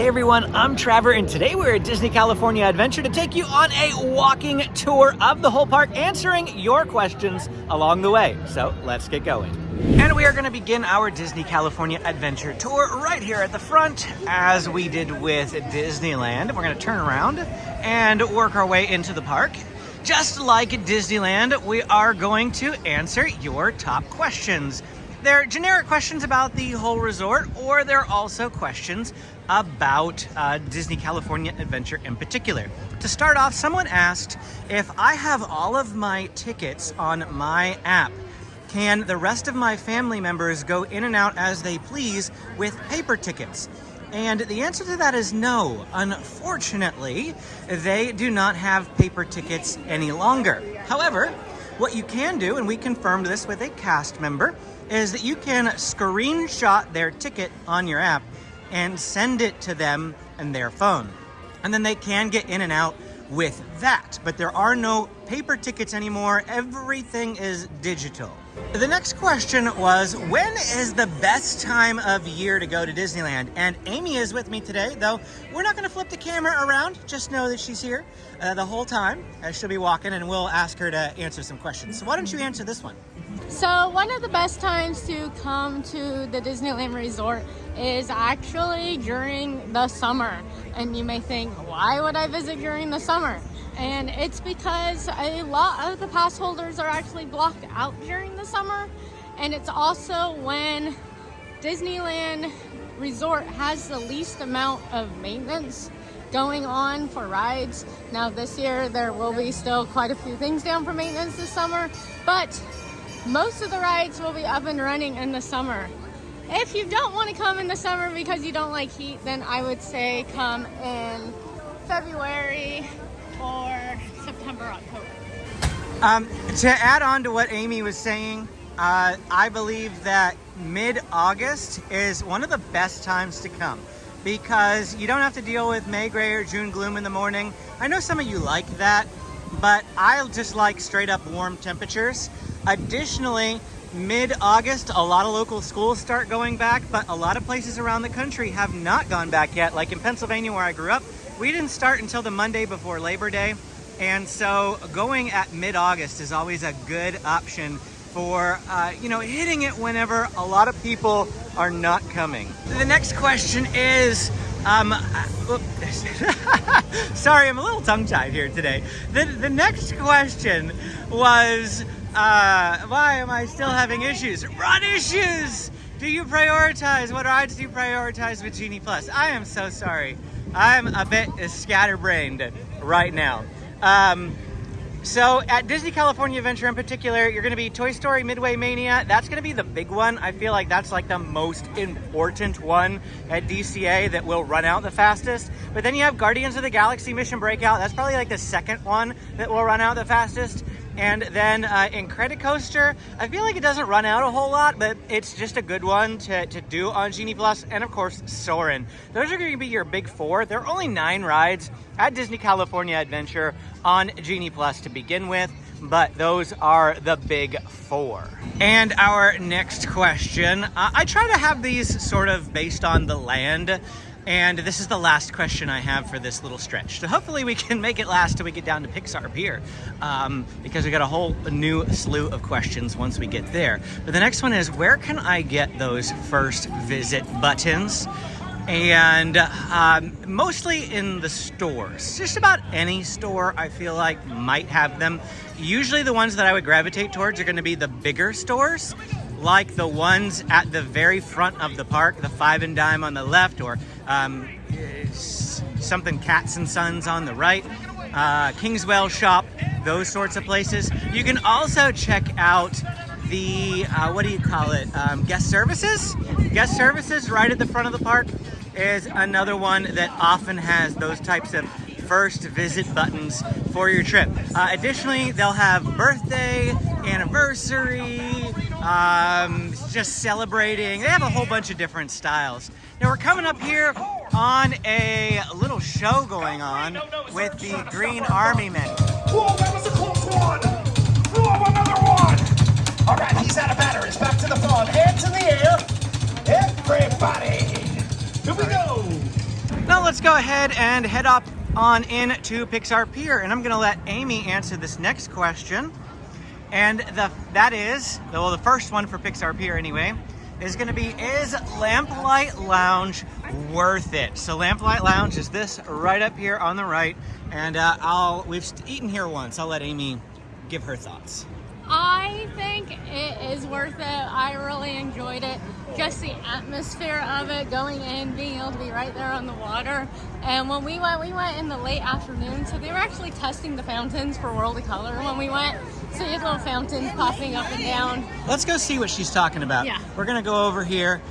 Hey everyone, I'm Trevor, and today we're at Disney California Adventure to take you on a walking tour of the whole park, answering your questions along the way. So let's get going. And we are going to begin our Disney California Adventure tour right here at the front, as we did with Disneyland. We're going to turn around and work our way into the park. Just like Disneyland, we are going to answer your top questions. They're generic questions about the whole resort, or they're also questions about Disney California Adventure in particular. To start off, someone asked, if I have all of my tickets on my app, can the rest of my family members go in and out as they please with paper tickets? And the answer to that is no. Unfortunately, they do not have paper tickets any longer. However, what you can do, and we confirmed this with a cast member, is that you can screenshot their ticket on your app and send it to them and their phone. And then they can get in and out with that. But there are no paper tickets anymore. Everything is digital. The next question was, when is the best time of year to go to Disneyland? And Amy is with me today, though we're not going to flip the camera around. Just know that she's here the whole time. She'll be walking, and we'll ask her to answer some questions. So why don't you answer this one? So one of the best times to come to the Disneyland Resort is actually during the summer. And you may think, why would I visit during the summer? And it's because a lot of the pass holders are actually blocked out during the summer. And it's also when Disneyland Resort has the least amount of maintenance going on for rides. Now this year there will be still quite a few things down for maintenance this summer, but most of the rides will be up and running in the summer. If you don't want to come in the summer because you don't like heat, then I would say come in February or September, October. To add on to what Amy was saying, I believe that mid-August is one of the best times to come, because you don't have to deal with May gray or June gloom in the morning. I know some of you like that, but I just like straight up warm temperatures. Additionally, mid-August, a lot of local schools start going back, but a lot of places around the country have not gone back yet. Like in Pennsylvania, where I grew up, we didn't start until the Monday before Labor Day. And so going at mid-August is always a good option for, hitting it whenever a lot of people are not coming. The next question is, sorry, I'm a little tongue-tied here today. The next question was, why am I still having issues? Run issues! Do you prioritize? What rides do you prioritize with Genie Plus? I am so sorry. I'm a bit scatterbrained right now. So at Disney California Adventure in particular, you're going to be Toy Story Midway Mania. That's going to be the big one. I feel like that's like the most important one at DCA that will run out the fastest. But then you have Guardians of the Galaxy Mission Breakout. That's probably like the second one that will run out the fastest. And then Incredicoaster, I feel like it doesn't run out a whole lot, but it's just a good one to do on Genie Plus. And of course, Soarin'. Those are going to be your big four. There are only 9 rides at Disney California Adventure on Genie Plus to begin with, but those are the big 4. And our next question, I try to have these sort of based on the land. And this is the last question I have for this little stretch. So hopefully we can make it last till we get down to Pixar Pier, because we got a whole new slew of questions once we get there. But the next one is, where can I get those first visit buttons? And mostly in the stores. Just about any store I feel like might have them. Usually the ones that I would gravitate towards are going to be the bigger stores, like the ones at the very front of the park, the Five and Dime on the left, or something Cats and Sons on the right, Kingswell Shop, those sorts of places. You can also check out the, guest services? Guest services right at the front of the park is another one that often has those types of first visit buttons for your trip. Additionally, they'll have birthday, anniversary, just celebrating. They have a whole bunch of different styles. Now we're coming up here on a little show going on with the Green Army Men. Whoa, that was a close one! Whoa, another one! All right, he's out of batteries. Back to the fun. Hands in the air. Everybody. Here we go. Now let's go ahead and head up on into Pixar Pier, and I'm gonna let Amy answer this next question. And the first one for Pixar Pier anyway, is gonna be, is Lamplight Lounge worth it? So Lamplight Lounge is this right up here on the right, and we've eaten here once. I'll let Amy give her thoughts. I think it is worth it. I really enjoyed it. Just the atmosphere of it, going in, being able to be right there on the water. And when we went in the late afternoon, so they were actually testing the fountains for World of Color when we went. So you have little fountains popping up and down. Let's go see what she's talking about. Yeah. We're gonna go over here.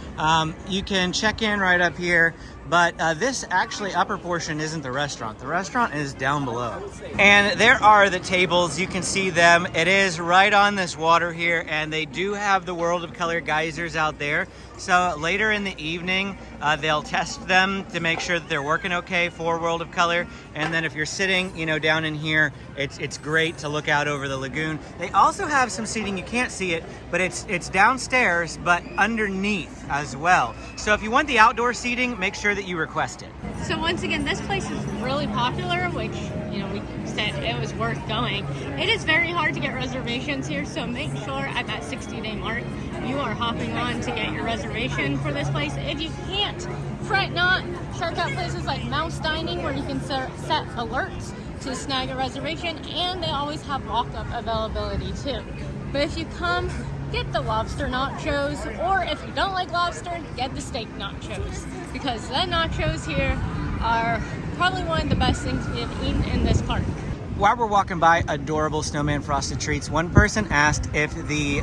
You can check in right up here, but this actually upper portion isn't the restaurant. The restaurant is down below. And there are the tables, you can see them. It is right on this water here, and they do have the World of Color geysers out there. So later in the evening, they'll test them to make sure that they're working okay for World of Color. And then if you're sitting, down in here, it's great to look out over the lagoon. They also have some seating, you can't see it, but it's downstairs, but underneath as well. So if you want the outdoor seating, make sure that you request it. So once again, this place is really popular, which, we said it was worth going. It is very hard to get reservations here, so make sure at that 60-day mark, you are hopping on to get your reservation for this place. If you can't, fret not. Check out places like Mouse Dining, where you can set alerts to snag a reservation, and they always have walk-up availability too. But if you come, get the lobster nachos, or if you don't like lobster, get the steak nachos, because the nachos here are probably one of the best things we have eaten in this park. While we're walking by adorable snowman frosted treats, one person asked if the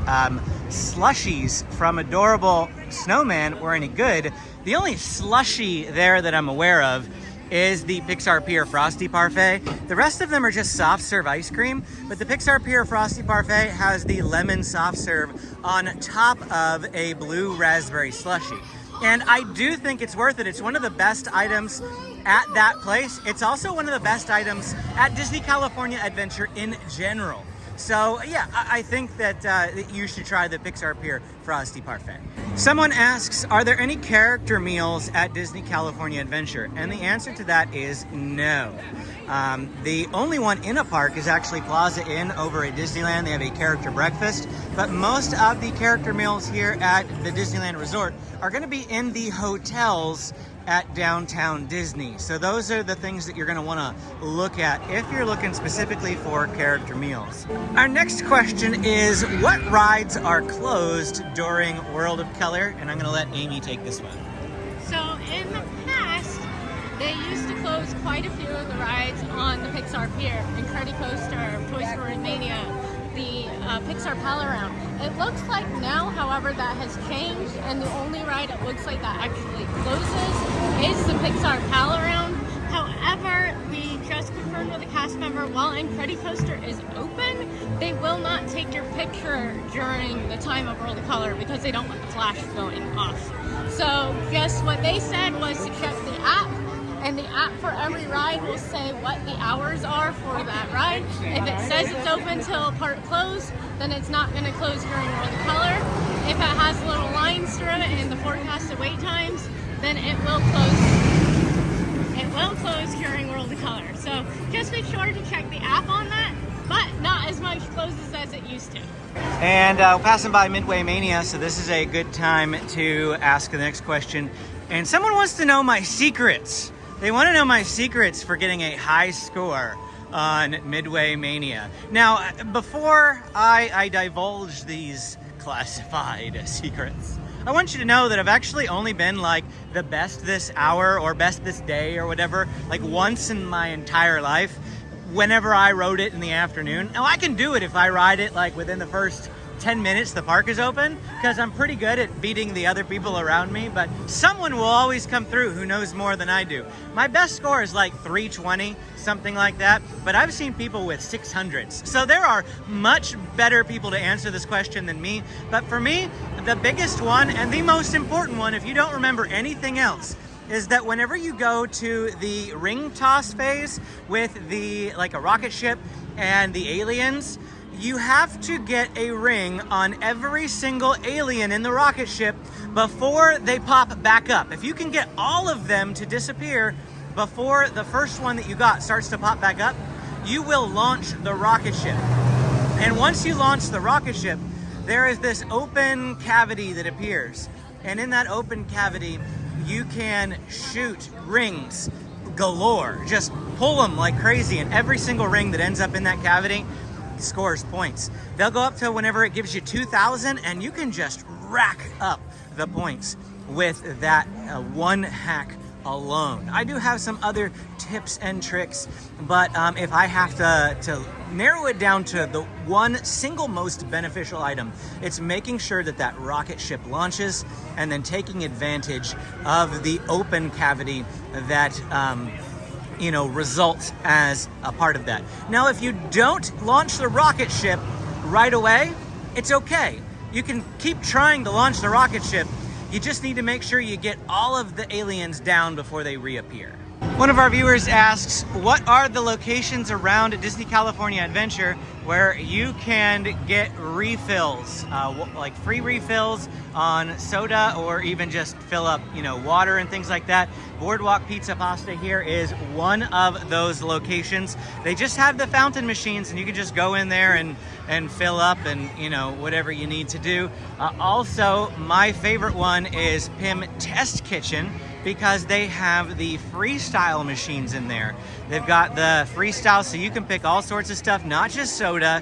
slushies from Adorable Snowman were any good. The only slushy there that I'm aware of is the Pixar Pier Frosty Parfait. The rest of them are just soft serve ice cream, but the Pixar Pier Frosty Parfait has the lemon soft serve on top of a blue raspberry slushie. And I do think it's worth it. It's one of the best items at that place. It's also one of the best items at Disney California Adventure in general. So yeah, I think that you should try the Pixar Pier Frosty Parfait. Someone asks, are there any character meals at Disney California Adventure? And the answer to that is no. The only one in a park is actually Plaza Inn over at Disneyland. They have a character breakfast, but most of the character meals here at the Disneyland Resort are going to be in the hotels at downtown Disney. So those are the things that you're going to want to look at if you're looking specifically for character meals. Our next question is, what rides are closed during World of Color? And I'm going to let Amy take this one. So in the past, they used to close quite a few of the rides on the Pixar Pier, Incredicoaster, Toy Story Mania, the Pixar Pal Around. It looks like now, however, that has changed, and the only ride it looks like that actually closes is the Pixar Pal Around. However, we just confirmed with a cast member, while Incredicoaster is open, they will not take your picture during the time of World of Color because they don't want the flash going off. So guess what they said was to check the app, and the app for every ride will say what the hours are for that ride. If it says it's open till part close, then it's not going to close during World of Color. If it has little lines through it and the forecasted wait times, then it will close. It will close during World of Color. So just make sure to check the app on that, but not as much closes as it used to. And passing by Midway Mania, so this is a good time to ask the next question. And someone wants to know my secrets. They want to know my secrets for getting a high score on Midway Mania. Now, before I divulge these classified secrets, I want you to know that I've actually only been like the best this hour or best this day or whatever, like once in my entire life, whenever I rode it in the afternoon. Now, I can do it if I ride it like within the first 10 minutes the park is open, because I'm pretty good at beating the other people around me, but someone will always come through who knows more than I do. My best score is like 320, something like that, but I've seen people with 600s. So there are much better people to answer this question than me, but for me, the biggest one and the most important one, if you don't remember anything else, is that whenever you go to the ring toss phase with the, like a rocket ship and the aliens, you have to get a ring on every single alien in the rocket ship before they pop back up. If you can get all of them to disappear before the first one that you got starts to pop back up, you will launch the rocket ship. And once you launch the rocket ship, there is this open cavity that appears. And in that open cavity, you can shoot rings galore. Just pull them like crazy, and every single ring that ends up in that cavity scores points. They'll go up to whenever it gives you 2,000, and you can just rack up the points with that one hack alone. I do have some other tips and tricks, but if I have to narrow it down to the one single most beneficial item, it's making sure that that rocket ship launches and then taking advantage of the open cavity that results as a part of that. Now, if you don't launch the rocket ship right away, it's okay. You can keep trying to launch the rocket ship. You just need to make sure you get all of the aliens down before they reappear. One of our viewers asks, what are the locations around Disney California Adventure where you can get refills, like free refills on soda, or even just fill up, water and things like that? Boardwalk Pizza Pasta here is one of those locations. They just have the fountain machines, and you can just go in there and fill up and, whatever you need to do. Also, my favorite one is Pim Test Kitchen, because they have the freestyle machines in there. They've got the freestyle, so you can pick all sorts of stuff, not just soda.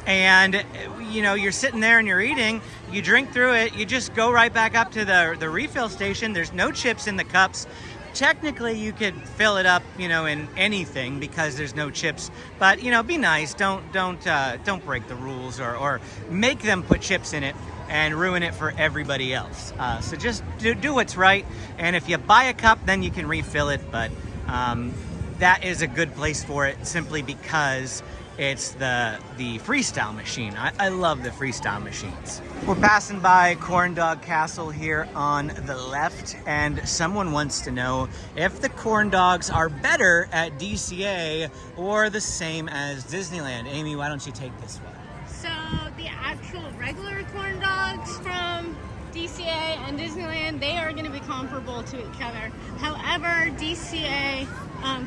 And you're sitting there and you're eating, you drink through it, you just go right back up to the refill station. There's no chips in the cups. Technically, you could fill it up, in anything because there's no chips. But be nice. Don't break the rules or make them put chips in it and ruin it for everybody else. So just do what's right. And if you buy a cup, then you can refill it. But that is a good place for it, simply because it's the freestyle machine. I love the freestyle machines. We're passing by Corn Dog Castle here on the left, and someone wants to know if the corn dogs are better at DCA or the same as Disneyland. Amy, why don't you take this one? So the actual regular corn dogs from DCA and Disneyland, they are going to be comparable to each other. However, DCA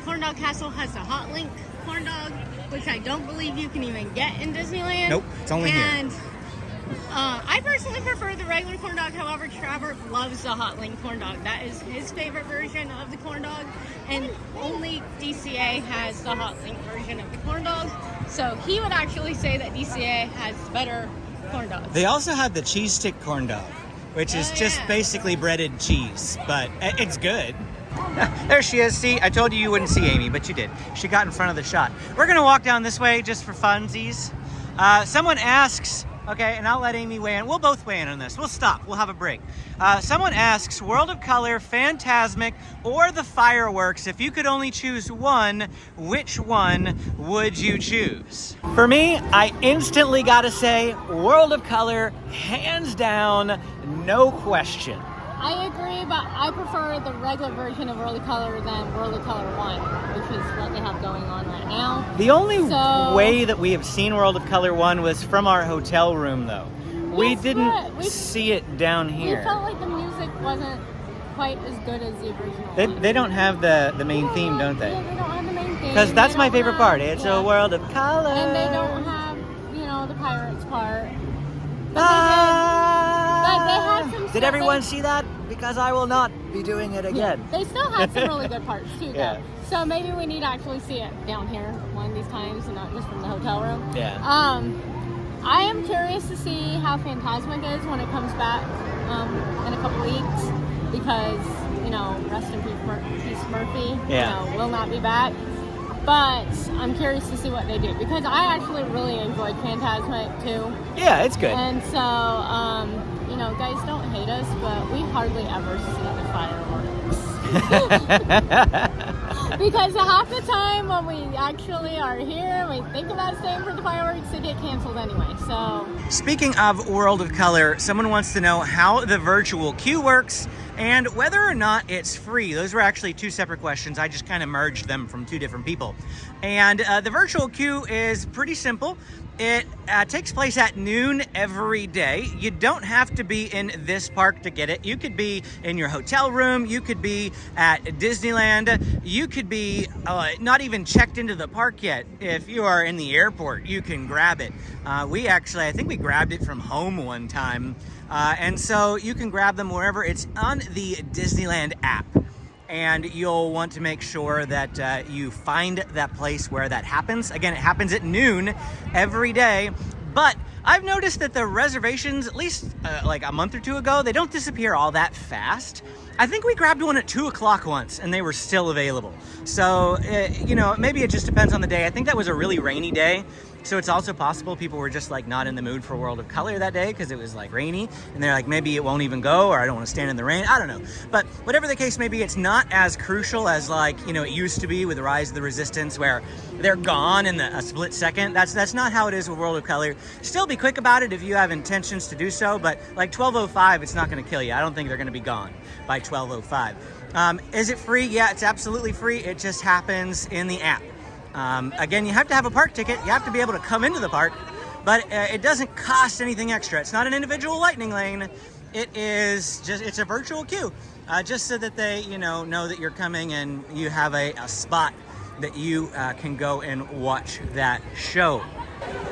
Corn Dog Castle has the Hot Link corn dog, which I don't believe you can even get in Disneyland. Nope, it's only here. I personally prefer the regular corn dog. However, Trevor loves the Hot Link corn dog. That is his favorite version of the corn dog, and only DCA has the Hot Link version of the corn dog. So he would actually say that DCA has better corn dogs. They also have the cheese stick corn dog, which is just basically breaded cheese, but it's good. There she is. See, I told you wouldn't see Amy, but you did. She got in front of the shot. We're going to walk down this way just for funsies. Someone asks, okay, and I'll let Amy weigh in. We'll both weigh in on this. We'll stop. We'll have a break. Someone asks, World of Color, Fantasmic, or the fireworks, if you could only choose one, which one would you choose? For me, I instantly got to say World of Color, hands down, no question. I agree, but I prefer the regular version of World of Color than World of Color 1, which is what they have going on right now. The only way that we have seen World of Color 1 was from our hotel room, though. We didn't see it down here. We felt like the music wasn't quite as good as the original. They don't have the main theme, don't they? Yeah, they don't have the main theme. Because that's my favorite part. It's a world of color. And they don't have, the pirates part. But they had some. Did everyone see that? Because I will not be doing it again. Yeah, they still had some really good parts too, though. Yeah. So maybe we need to actually see it down here one of these times, and not just from the hotel room. Yeah. I am curious to see how Fantasmic is when it comes back in a couple weeks, because rest in peace Murphy. Will not be back. But I'm curious to see what they do, because I actually really enjoyed Fantasmic too. Yeah, it's good. And so, guys, don't hate us, but we hardly ever see the fireworks. Because half the time when we actually are here, we think about staying for the fireworks, they get canceled anyway. So, speaking of World of Color, someone wants to know how the virtual queue works. and whether or not it's free. Those were actually two separate questions. I just kind of merged them from two different people. And the virtual queue is pretty simple. It takes place at noon every day. You don't have to be in this park to get it. You could be in your hotel room. You could be at Disneyland. You could be not even checked into the park yet. If you are in the airport, you can grab it. I think we grabbed it from home one time. And so you can grab them wherever. It's on the Disneyland app. And you'll want to make sure that you find that place where that happens. Again, it happens at noon every day. But I've noticed that the reservations, at least like a month or two ago, they don't disappear all that fast. I think we grabbed one at 2 o'clock once and they were still available. So, maybe it just depends on the day. I think that was a really rainy day. So it's also possible people were just like not in the mood for World of Color that day because it was like rainy and they're like, maybe it won't even go, or I don't want to stand in the rain. I don't know. But whatever the case may be, it's not as crucial as it used to be with the Rise of the Resistance, where they're gone in a split second. That's not how it is with World of Color. Still be quick about it if you have intentions to do so, but like 12:05, it's not going to kill you. I don't think they're going to be gone by 12:05. Is it free? Yeah, it's absolutely free. It just happens in the app. Again, you have to have a park ticket. You have to be able to come into the park, but it doesn't cost anything extra. It's not an individual lightning lane. It's a virtual queue, just so that they, know that you're coming and you have a spot that you can go and watch that show.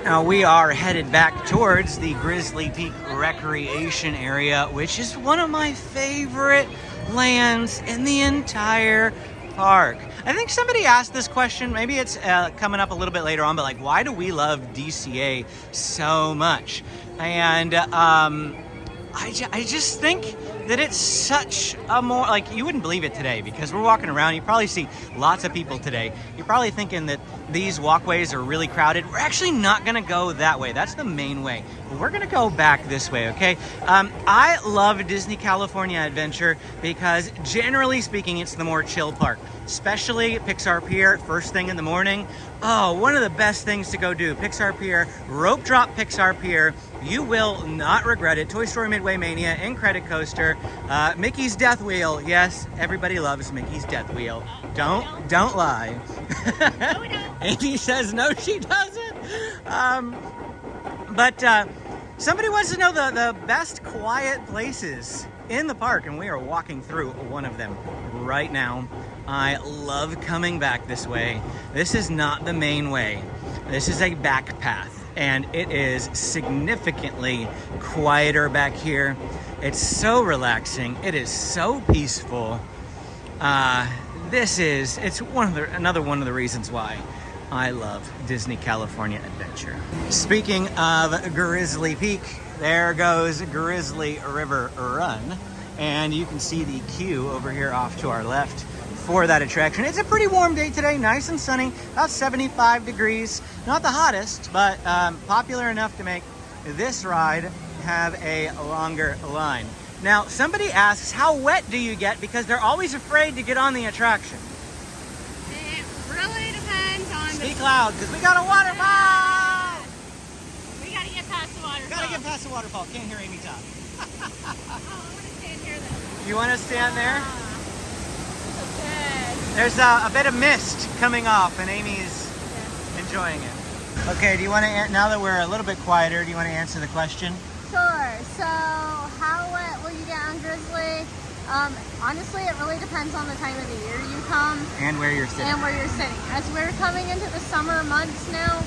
Now we are headed back towards the Grizzly Peak recreation area, which is one of my favorite lands in the entire park. I think somebody asked this question, maybe it's coming up a little bit later on, but like, why do we love DCA so much? And I just think that it's such a more, like, you wouldn't believe it today because we're walking around, you probably see lots of people today. You're probably thinking that these walkways are really crowded. We're actually not gonna go that way. That's the main way. We're gonna go back this way, okay? I love Disney California Adventure because generally speaking, it's the more chill park, especially Pixar Pier, first thing in the morning. Oh, one of the best things to go do, Pixar Pier, rope drop Pixar Pier. You will not regret it. Toy Story Midway Mania, In-Credit Coaster, Mickey's Death Wheel. Yes, everybody loves Mickey's Death Wheel. Don't lie. Amy says no, she doesn't. But somebody wants to know the best quiet places in the park, and we are walking through one of them right now. I love coming back this way. This is not the main way. This is a back path. And it is significantly quieter back here. It's so relaxing. It is so peaceful. It's another one of the reasons why I love Disney California Adventure. Speaking of Grizzly Peak, there goes Grizzly River Run. And you can see the queue over here off to our left for that attraction. It's a pretty warm day today, nice and sunny, about 75 degrees. Not the hottest, but popular enough to make this ride have a longer line. Now, somebody asks, how wet do you get? Because they're always afraid to get on the attraction. It really depends on Speak loud, because we got a waterfall! We gotta get past the waterfall. Gotta get past the waterfall. Can't hear Amy talk. I want to stand here though. You want to stand there? Okay. There's a bit of mist coming off, and Amy's enjoying it. Okay, do you want to, now that we're a little bit quieter, do you want to answer the question? Sure. So, how wet will you get on Grizzly? Honestly, it really depends on the time of the year you come. And where you're sitting. As we're coming into the summer months now,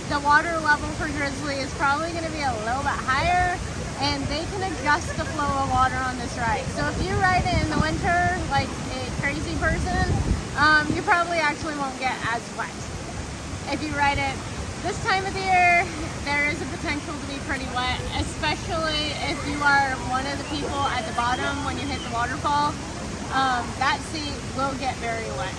the water level for Grizzly is probably going to be a little bit higher, and they can adjust the flow of water on this ride. So if you ride it in the winter, like a crazy person, you probably actually won't get as wet. If you ride it this time of the year, there is a potential to be pretty wet, especially if you are one of the people at the bottom when you hit the waterfall. That seat will get very wet.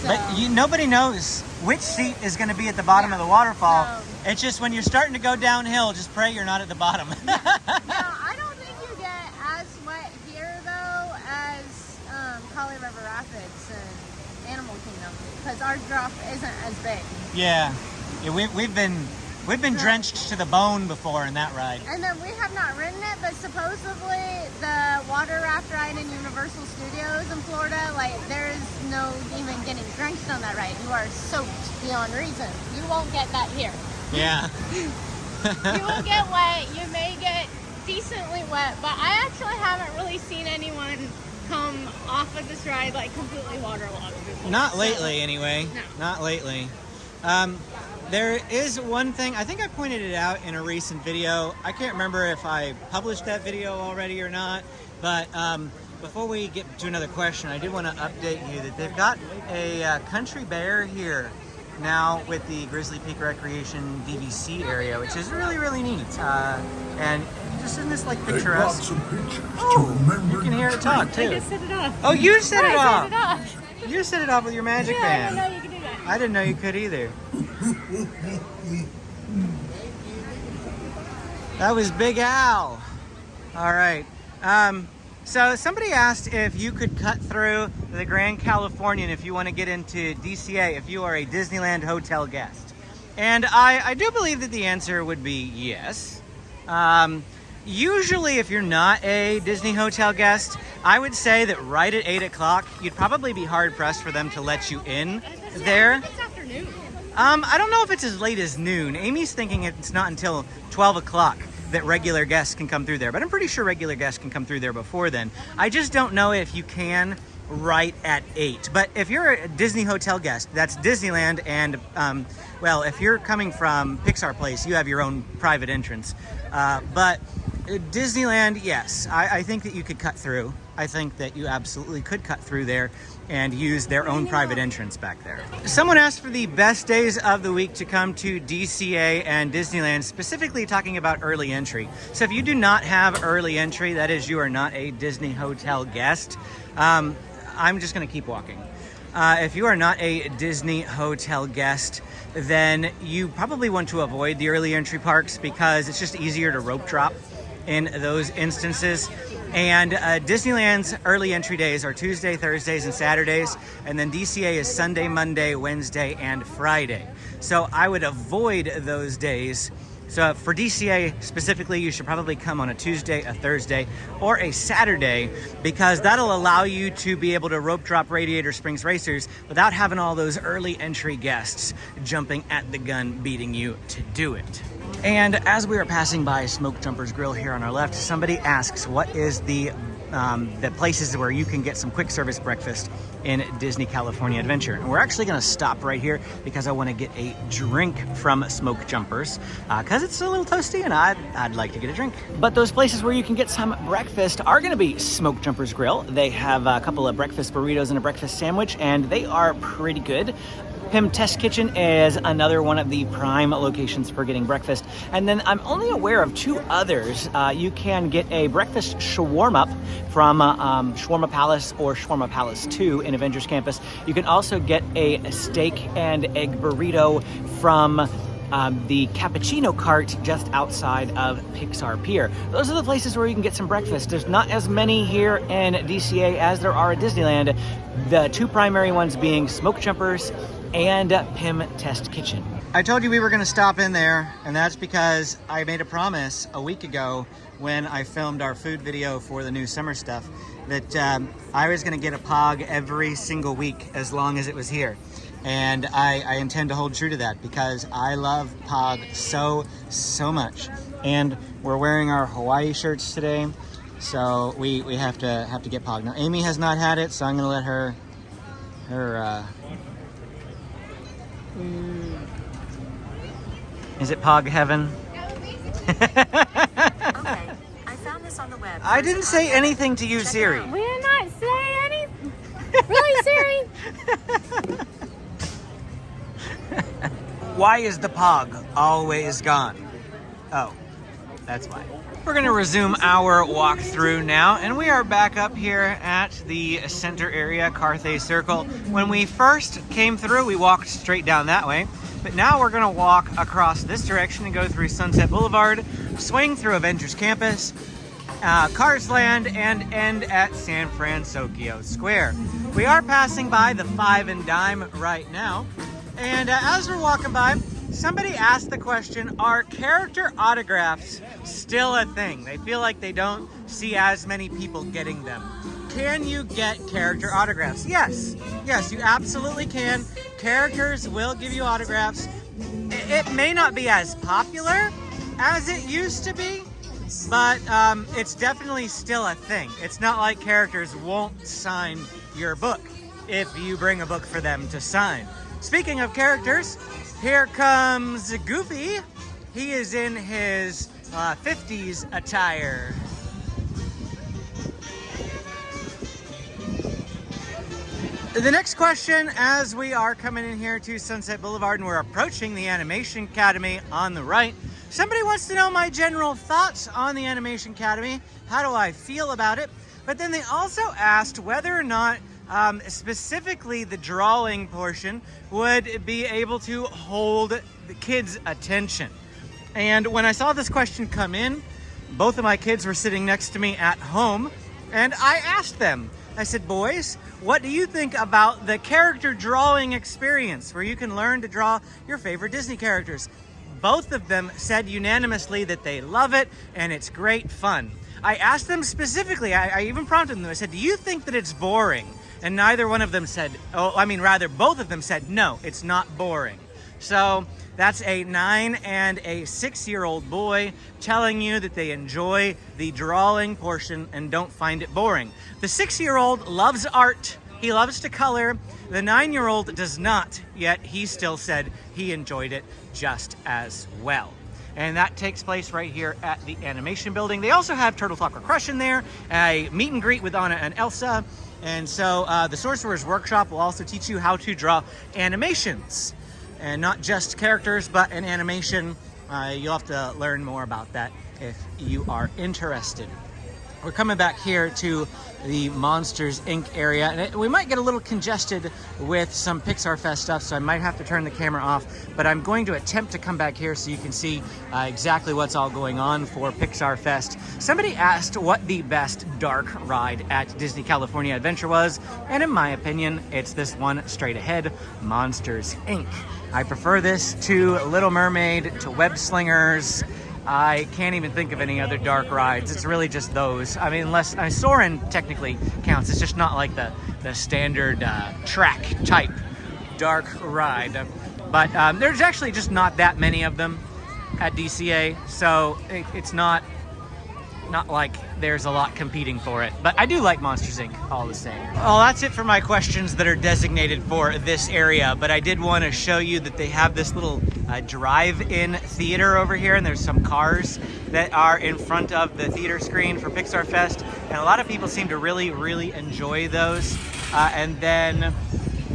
So, but nobody knows which seat is going to be at the bottom of the waterfall. So, it's just when you're starting to go downhill, just pray you're not at the bottom. No, I don't think you get as wet here though as Kali River Rapids and Animal Kingdom, because our drop isn't as big. Yeah, we've been We've been drenched to the bone before in that ride. And then we have not ridden it, but supposedly the water raft ride in Universal Studios in Florida, like there is no even getting drenched on that ride. You are soaked beyond reason. You won't get that here. Yeah. You will get wet. You may get decently wet, but I actually haven't really seen anyone come off of this ride like completely waterlogged before. Not lately, anyway. No. Not lately. There is one thing, I think I pointed it out in a recent video. I can't remember if I published that video already or not, but before we get to another question, I did want to update you that they've got a country bear here now with the Grizzly Peak Recreation DVC area, which is really, really neat. And just in this like picturesque. Oh, you can hear it talk too. I just set it off. Oh, you set it off. Set it off. You set it off with your magic Yeah, band. I didn't know you could do that. I didn't know you could either. That was Big Al. All right. So somebody asked if you could cut through the Grand Californian if you want to get into DCA, if you are a Disneyland hotel guest. And I do believe that the answer would be yes. Usually if you're not a Disney hotel guest, I would say that right at 8 o'clock, you'd probably be hard pressed for them to let you in there. I think it's afternoon. I don't know if it's as late as noon. Amy's thinking it's not until 12 o'clock that regular guests can come through there, but I'm pretty sure regular guests can come through there before then. I just don't know if you can right at 8. But if you're a Disney hotel guest, that's Disneyland, and well, if you're coming from Pixar Place, you have your own private entrance. But Disneyland, yes, I think that you could cut through. I think that you absolutely could cut through there and use their own private entrance back there. Someone asked for the best days of the week to come to DCA and Disneyland, specifically talking about early entry. So if you do not have early entry, that is, you are not a Disney hotel guest, I'm just gonna keep walking. If you are not a Disney hotel guest, then you probably want to avoid the early entry parks because it's just easier to rope drop in those instances. And Disneyland's early entry days are Tuesday, Thursdays, and Saturdays, and then DCA is Sunday, Monday, Wednesday, and Friday. So I would avoid those days. So for DCA specifically, you should probably come on a Tuesday, a Thursday, or a Saturday, because that'll allow you to be able to rope drop Radiator Springs Racers without having all those early entry guests jumping at the gun, beating you to do it. And as we are passing by Smoke Jumper's Grill here on our left, somebody asks what is the places where you can get some quick service breakfast in Disney California Adventure. And we're actually going to stop right here because I want to get a drink from Smoke Jumpers because it's a little toasty and I'd like to get a drink. But those places where you can get some breakfast are going to be Smoke Jumpers Grill. They have a couple of breakfast burritos and a breakfast sandwich, and they are pretty good. Pim Test Kitchen is another one of the prime locations for getting breakfast. And then I'm only aware of 2 others. You can get a breakfast shawarma from Shawarma Palace or Shawarma Palace 2 in Avengers Campus. You can also get a steak and egg burrito from the Cappuccino Cart just outside of Pixar Pier. Those are the places where you can get some breakfast. There's not as many here in DCA as there are at Disneyland. The 2 primary ones being Smoke Jumpers and Pim Test Kitchen. I told you we were going to stop in there, and that's because I made a promise a week ago when I filmed our food video for the new summer stuff that I was going to get a POG every single week as long as it was here. And I intend to hold true to that because I love POG so much. And we're wearing our Hawaii shirts today, so we have to get POG. Now Amy has not had it, so I'm going to let her Is it POG heaven? Okay, I found this on the web. I didn't say anything to you, Siri. We did not say anything. Really, Siri? Why is the POG always gone? Oh, that's why. We're going to resume our walkthrough now, and we are back up here at the center area, Carthay Circle. When we first came through, we walked straight down that way, but now we're going to walk across this direction and go through Sunset Boulevard, swing through Avengers Campus, Cars Land, and end at San Fransokyo Square. We are passing by the Five and Dime right now, and as we're walking by, somebody asked the question, are character autographs still a thing? They feel like they don't see as many people getting them. Can you get character autographs? Yes. Yes, you absolutely can. Characters will give you autographs. It may not be as popular as it used to be, but it's definitely still a thing. It's not like characters won't sign your book if you bring a book for them to sign. Speaking of characters, here comes Goofy. He is in his 50s attire. The next question, as we are coming in here to Sunset Boulevard and we're approaching the Animation Academy on the right, somebody wants to know my general thoughts on the Animation Academy. How do I feel about it? But then they also asked whether or not specifically the drawing portion would be able to hold the kids' attention. And when I saw this question come in, both of my kids were sitting next to me at home, and I asked them, I said, boys, what do you think about the character drawing experience where you can learn to draw your favorite Disney characters? Both of them said unanimously that they love it and it's great fun. I asked them specifically, I even prompted them, I said, do you think that it's boring? And neither one of them said, both of them said, no, it's not boring. So that's a 9 and a 6-year-old boy telling you that they enjoy the drawing portion and don't find it boring. The 6-year-old loves art. He loves to color. The 9-year-old does not, yet he still said he enjoyed it just as well. And that takes place right here at the animation building. They also have Turtle Talk or Crush in there, a meet and greet with Anna and Elsa. And so the Sorcerer's Workshop will also teach you how to draw animations. And not just characters, but an animation. You'll have to learn more about that if you are interested. We're coming back here to the Monsters, Inc. area, and we might get a little congested with some Pixar Fest stuff, so I might have to turn the camera off, but I'm going to attempt to come back here so you can see exactly what's all going on for Pixar Fest. Somebody asked what the best dark ride at Disney California Adventure was, and in my opinion, it's this one straight ahead, Monsters, Inc. I prefer this to Little Mermaid, to Web Slingers. I can't even think of any other dark rides. It's really just those. I mean, unless Soarin' technically counts. It's just not like the standard track type dark ride. But there's actually just not that many of them at DCA, so it's not like there's a lot competing for it. But I do like Monsters, Inc. all the same. Well, that's it for my questions that are designated for this area, but I did want to show you that they have this little drive-in theater over here, and there's some cars that are in front of the theater screen for Pixar Fest, and a lot of people seem to really, really enjoy those. And then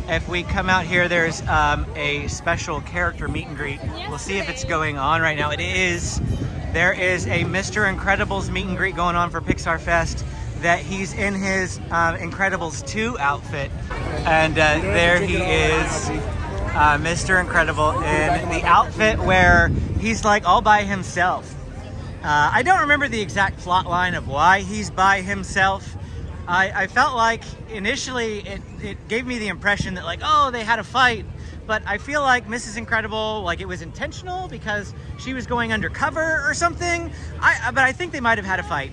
if we come out here, there's a special character meet and greet. We'll see if it's going on right now. It is. There is a Mr. Incredibles meet and greet going on for Pixar Fest that he's in his Incredibles 2 outfit. And there he is, Mr. Incredible, in the outfit where he's like all by himself. I don't remember the exact plot line of why he's by himself. I felt like initially it gave me the impression that like, oh, they had a fight. But I feel like Mrs. Incredible, like it was intentional because she was going undercover or something. But I think they might have had a fight.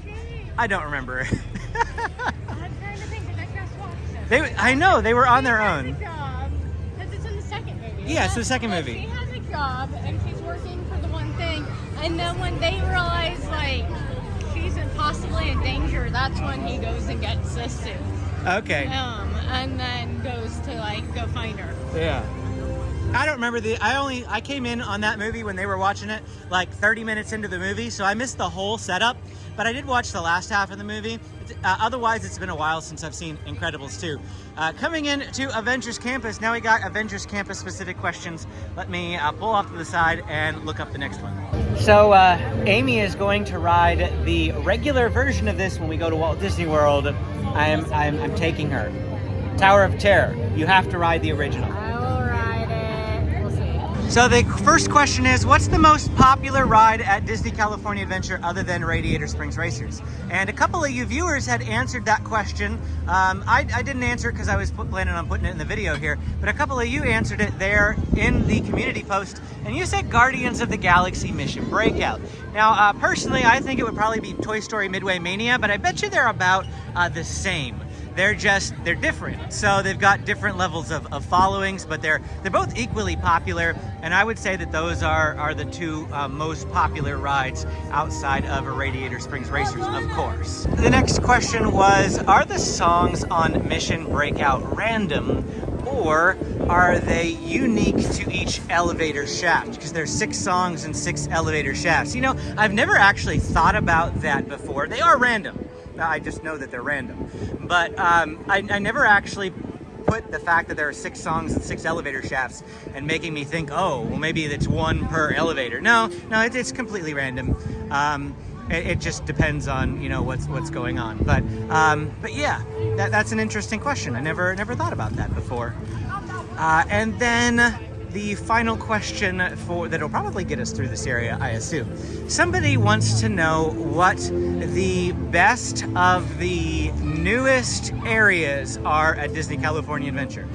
I don't remember. I'm trying to think, because I just watched it. I know, they were on their own. Because it's in the second movie. Yeah, it's the second movie. She has a job and she's working for the one thing. And then when they realize like she's possibly in danger, that's when he goes and gets Sisu. Okay. And then goes to like go find her. Yeah. I don't remember I came in on that movie when they were watching it like 30 minutes into the movie, so I missed the whole setup, but I did watch the last half of the movie. Otherwise, it's been a while since I've seen Incredibles 2. Coming in to Avengers Campus, now we got Avengers Campus specific questions. Let me pull off to the side and look up the next one. So Amy is going to ride the regular version of this when we go to Walt Disney World. I'm taking her. Tower of Terror. You have to ride the original. I will ride it. We'll see. So the first question is, what's the most popular ride at Disney California Adventure other than Radiator Springs Racers? And a couple of you viewers had answered that question. I didn't answer it because I was planning on putting it in the video here, but a couple of you answered it there in the community post, and you said Guardians of the Galaxy Mission Breakout. Now, personally, I think it would probably be Toy Story Midway Mania, but I bet you they're about the same. They're different. So they've got different levels of followings, but they're both equally popular. And I would say that those are the two most popular rides outside of a Radiator Springs Racers, of course. The next question was, are the songs on Mission Breakout random, or are they unique to each elevator shaft? Because there's 6 songs and 6 elevator shafts. You know, I've never actually thought about that before. They are random. I just know that they're random. But I never actually put the fact that there are 6 songs and 6 elevator shafts and making me think, oh, well, maybe it's 1 per elevator. No, it's completely random. It just depends on, you know, what's going on. But yeah, that's an interesting question. I never thought about that before. And then the final question that'll probably get us through this area, I assume. Somebody wants to know what the best of the newest areas are at Disney California Adventure.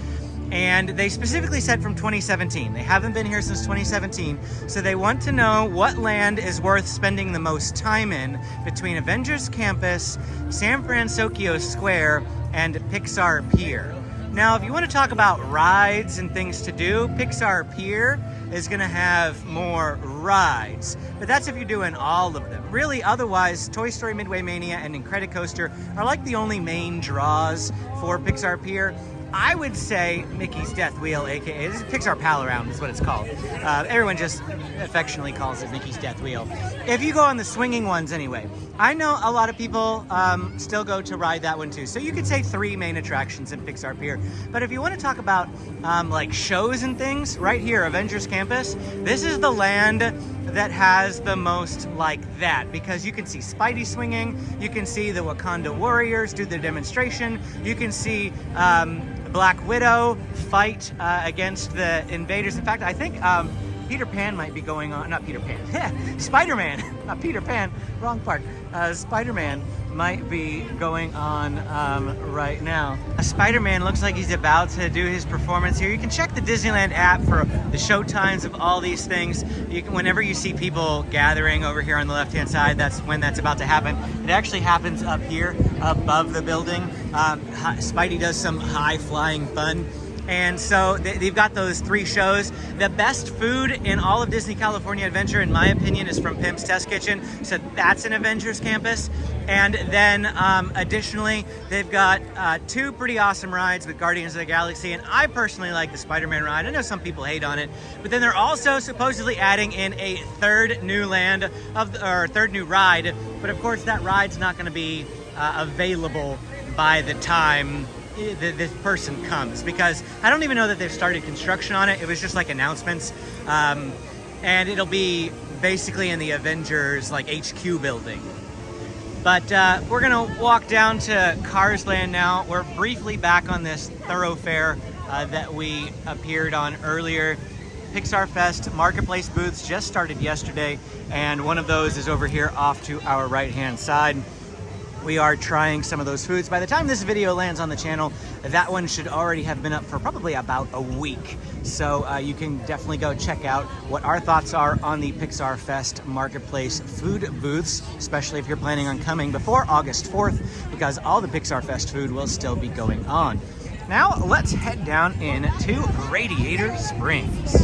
And they specifically said from 2017. They haven't been here since 2017, so they want to know what land is worth spending the most time in between Avengers Campus, San Fransokyo Square, and Pixar Pier. Now, if you want to talk about rides and things to do, Pixar Pier is going to have more rides. But that's if you're doing all of them. Really, otherwise, Toy Story Midway Mania and Incredicoaster are like the only main draws for Pixar Pier. I would say Mickey's Death Wheel, aka this is Pixar Pal Around, is what it's called. Everyone just affectionately calls it Mickey's Death Wheel. If you go on the swinging ones anyway, I know a lot of people still go to ride that one too. So you could say 3 main attractions in Pixar Pier. But if you want to talk about like shows and things, right here, Avengers Campus, this is the land that has the most like that, because you can see Spidey swinging, you can see the Wakanda Warriors do their demonstration, you can see Black Widow fight against the invaders. In fact, I think Peter Pan might be going on, not Peter Pan, Spider-Man, not Peter Pan, wrong part. Spider-Man might be going on right now. Spider-Man looks like he's about to do his performance here. You can check the Disneyland app for the show times of all these things. You can, whenever you see people gathering over here on the left-hand side, that's when that's about to happen. It actually happens up here above the building. Spidey does some high-flying fun. And so they've got those 3 shows. The best food in all of Disney California Adventure, in my opinion, is from Pim's Test Kitchen. So that's an Avengers Campus. And then additionally, they've got 2 pretty awesome rides with Guardians of the Galaxy. And I personally like the Spider-Man ride. I know some people hate on it. But then they're also supposedly adding in a 3rd new land, or 3rd new ride. But of course, that ride's not going to be available by the time this person comes, because I don't even know that they've started construction on it. It was just like announcements, and it'll be basically in the Avengers like HQ building. But we're gonna walk down to Cars Land now. We're briefly back on this thoroughfare that we appeared on earlier. Pixar Fest Marketplace booths just started yesterday, and one of those is over here off to our right-hand side. We are trying some of those foods. By the time this video lands on the channel, that one should already have been up for probably about a week. So you can definitely go check out what our thoughts are on the Pixar Fest Marketplace food booths, especially if you're planning on coming before August 4th, because all the Pixar Fest food will still be going on. Now let's head down into Radiator Springs.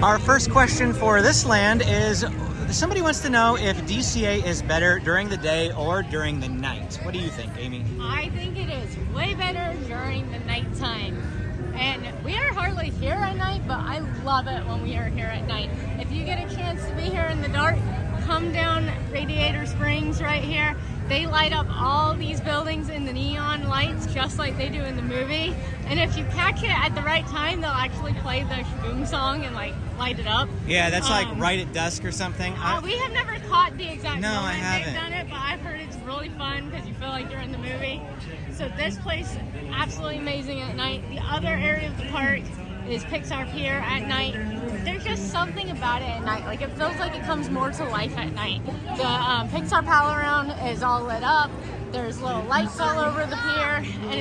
Our first question for this land is, somebody wants to know if DCA is better during the day or during the night. What do you think, Amy? I think it is way better during the nighttime. And we are hardly here at night, but I love it when we are here at night. If you get a chance to be here in the dark, come down Radiator Springs right here. They light up all these buildings in the neon lights just like they do in the movie. And if you catch it at the right time, they'll actually play the Shaboom song and like light it up. Yeah, that's like right at dusk or something. We have never caught the exact moment I haven't. they've done it, but I've heard it's really fun because you feel like you're in the movie. So this place, absolutely amazing at night. The other area of the park is Pixar Pier at night. There's just something about it at night. Like, it feels like it comes more to life at night. The Pixar Pal Around is all lit up. There's little lights all over the pier, and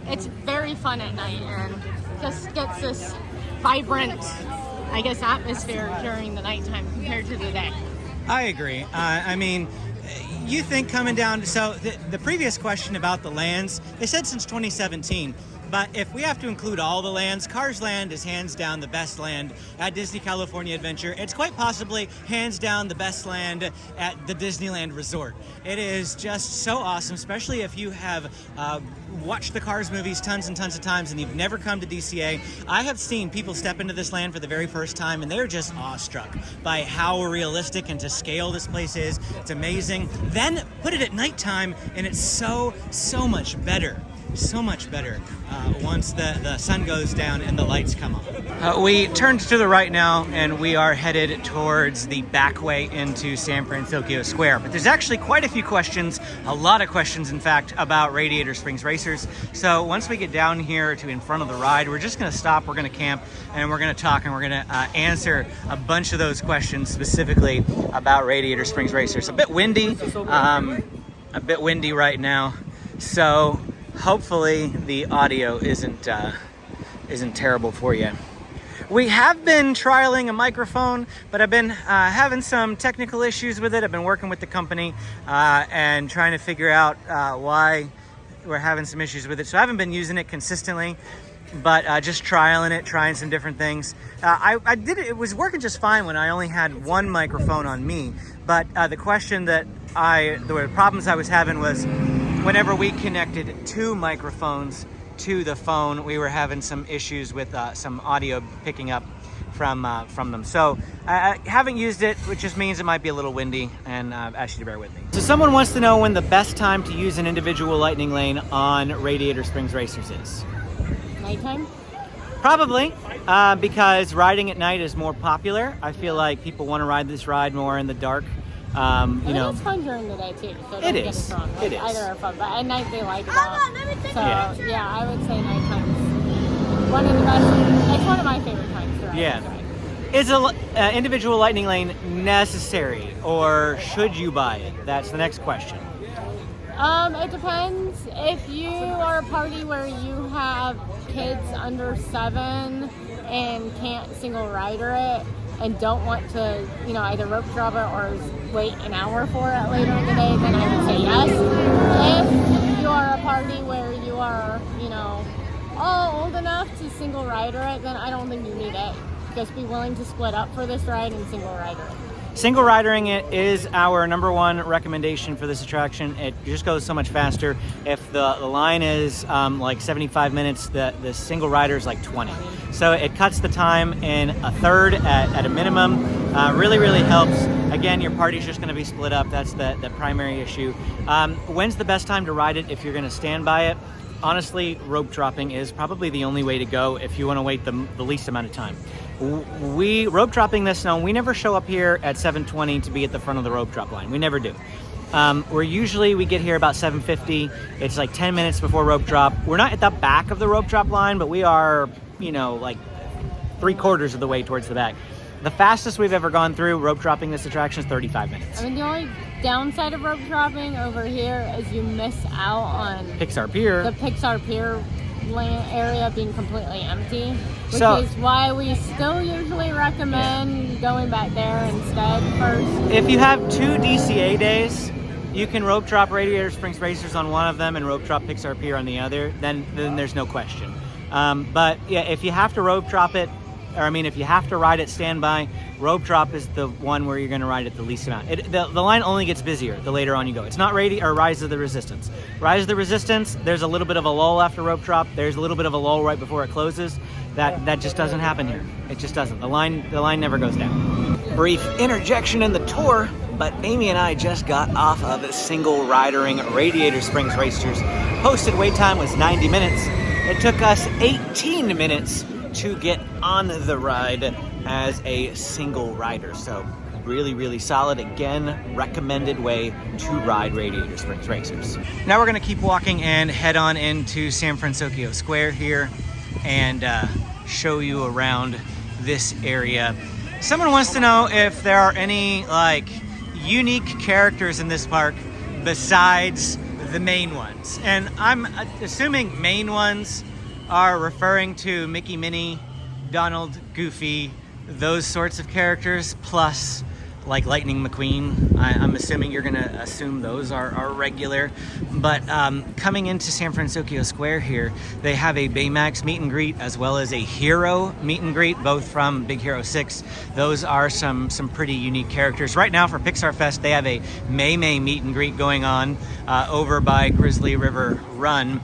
it's very fun at night, and just gets this vibrant, I guess, atmosphere during the nighttime compared to the day. I agree. I mean, you think coming down, so the previous question about the lands, they said since 2017, but if we have to include all the lands, Cars Land is hands down the best land at Disney California Adventure. It's quite possibly hands down the best land at the Disneyland Resort. It is just so awesome, especially if you have watched the Cars movies tons and tons of times and you've never come to DCA. I have seen people step into this land for the very first time and they're just awestruck by how realistic and to scale this place is. It's amazing. Then put it at nighttime and it's so much better. So much better once the sun goes down and the lights come on. We turned to the right now and we are headed towards the back way into San Fransokyo Square. But there's actually quite a few questions, a lot of questions in fact, about Radiator Springs Racers. So once we get down here to in front of the ride, we're just going to stop, we're going to camp, and we're going to talk and we're going to answer a bunch of those questions specifically about Radiator Springs Racers. A bit windy right now. So hopefully the audio isn't terrible for you. We have been trialing a microphone, but I've been having some technical issues with it. I've been working with the company and trying to figure out why we're having some issues with it. So I haven't been using it consistently, but just trialing it, trying some different things. I did it. It was working just fine when I only had one microphone on me. But the problems I was having was whenever we connected two microphones to the phone, we were having some issues with some audio picking up from them. So I haven't used it, which just means it might be a little windy, and I've asked you to bear with me. So someone wants to know when the best time to use an individual lightning lane on Radiator Springs Racers is. Nighttime? Probably, because riding at night is more popular. I feel like people want to ride this ride more in the dark. It's fun during the day too. So it is. It is. Either are fun, but at night they light it up. So yeah, I would say nighttime's one of the best. It's one of my favorite times to ride. Yeah. Is an individual lightning lane necessary, or should you buy it? That's the next question. It depends. If you are a party where you have kids under 7 and can't single rider it, and don't want to, either rope drop it or wait an hour for it later in the day, then I would say yes. If you are a party where you are, all old enough to single rider it, then I don't think you need it. Just be willing to split up for this ride and single rider it. Single ridering it is our number one recommendation for this attraction. It just goes so much faster. If the line is like 75 minutes, the single rider is like 20. So it cuts the time in a third at a minimum. Really helps. Again, your party's just going to be split up. That's the primary issue. When's the best time to ride it if you're going to stand by it? Honestly, rope dropping is probably the only way to go if you want to wait the least amount of time. We rope dropping this now. We never show up here at 7:20 to be at the front of the rope drop line. We never do. We get here about 7:50. It's like 10 minutes before rope drop. We're not at the back of the rope drop line, but we are, like 3/4 of the way towards the back. The fastest we've ever gone through rope dropping this attraction is 35 minutes. I mean, the only downside of rope dropping over here is you miss out on Pixar Pier. The Pixar Pier land area being completely empty, which is why we still usually recommend going back there instead first. If you have 2 DCA days, you can rope drop Radiator Springs Racers on one of them and rope drop Pixar Pier on the other, then there's no question. But yeah, if you have to rope drop it, if you have to ride it standby, rope drop is the one where you're going to ride it the least amount. The line only gets busier the later on you go. It's not Rise of the Resistance. Rise of the Resistance, there's a little bit of a lull after rope drop. There's a little bit of a lull right before it closes. That just doesn't happen here. It just doesn't. The line never goes down. Brief interjection in the tour, but Amy and I just got off of single ridering Radiator Springs Racers. Posted wait time was 90 minutes. It took us 18 minutes to get on the ride as a single rider. So really solid. Again, recommended way to ride Radiator Springs Racers. Now we're gonna keep walking and head on into San Fransokyo Square here and show you around this area. Someone wants to know if there are any like unique characters in this park besides the main ones. And I'm assuming main ones are referring to Mickey, Minnie, Donald, Goofy, those sorts of characters, plus like Lightning McQueen. I'm assuming you're gonna assume those are regular. But coming into San Fransokyo Square here, they have a Baymax meet and greet as well as a Hero meet and greet, both from Big Hero 6. Those are some pretty unique characters. Right now for Pixar Fest, they have a May meet and greet going on over by Grizzly River Run.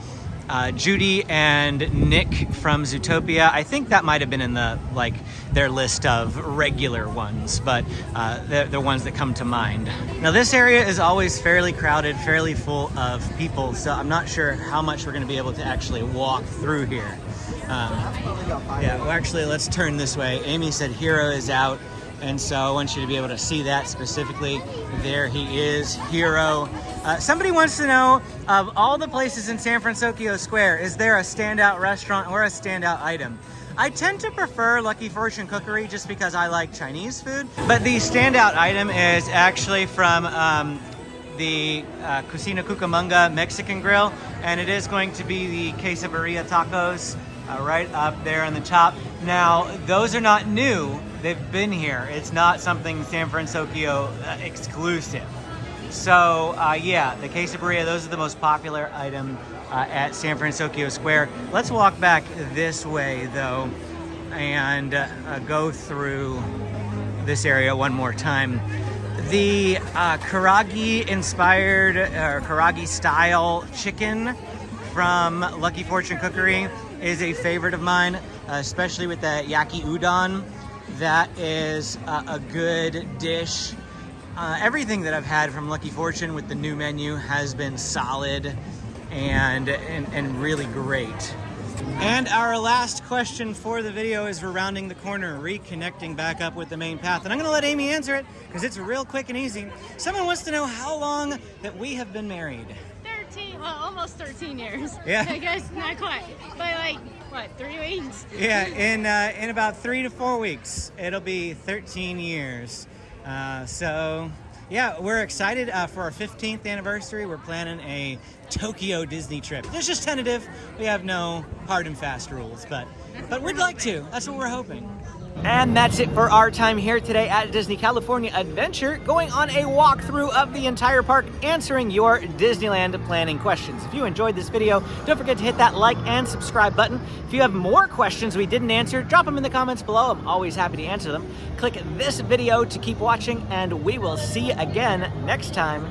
Judy and Nick from Zootopia. I think that might have been in their list of regular ones, but they're ones that come to mind. Now this area is always fairly crowded, fairly full of people, so I'm not sure how much we're going to be able to actually walk through here. Well, actually, let's turn this way. Amy said Hero is out, and so I want you to be able to see that specifically. There he is, Hero. Somebody wants to know, of all the places in San Fransokyo Square, is there a standout restaurant or a standout item? I tend to prefer Lucky Fortune Cookery just because I like Chinese food, but the standout item is actually from the Cocina Cucamonga Mexican Grill, and it is going to be the quesadilla tacos right up there on the top. Now, those are not new. They've been here. It's not something San Fransokyo exclusive. So yeah, the quesadilla, those are the most popular item at San Fransokyo Square. Let's walk back this way though and go through this area one more time. The Karagi inspired or Karagi style chicken from Lucky Fortune Cookery is a favorite of mine, especially with the yaki udon. That is a good dish. Everything that I've had from Lucky Fortune with the new menu has been solid and really great. And our last question for the video is we're rounding the corner, reconnecting back up with the main path. And I'm gonna let Amy answer it because it's real quick and easy. Someone wants to know how long that we have been married. 13, well, almost 13 years. Yeah. I guess not quite, but like, what, 3 weeks? Yeah, in about 3 to 4 weeks, it'll be 13 years. So yeah, we're excited for our 15th anniversary. We're planning a Tokyo Disney trip. It's just tentative. We have no hard and fast rules, but we'd like to. That's what we're hoping. And that's it for our time here today at Disney California Adventure, going on a walkthrough of the entire park, answering your Disneyland planning questions. If you enjoyed this video, don't forget to hit that like and subscribe button. If you have more questions we didn't answer, drop them in the comments below. I'm always happy to answer them. Click this video to keep watching, and we will see you again next time.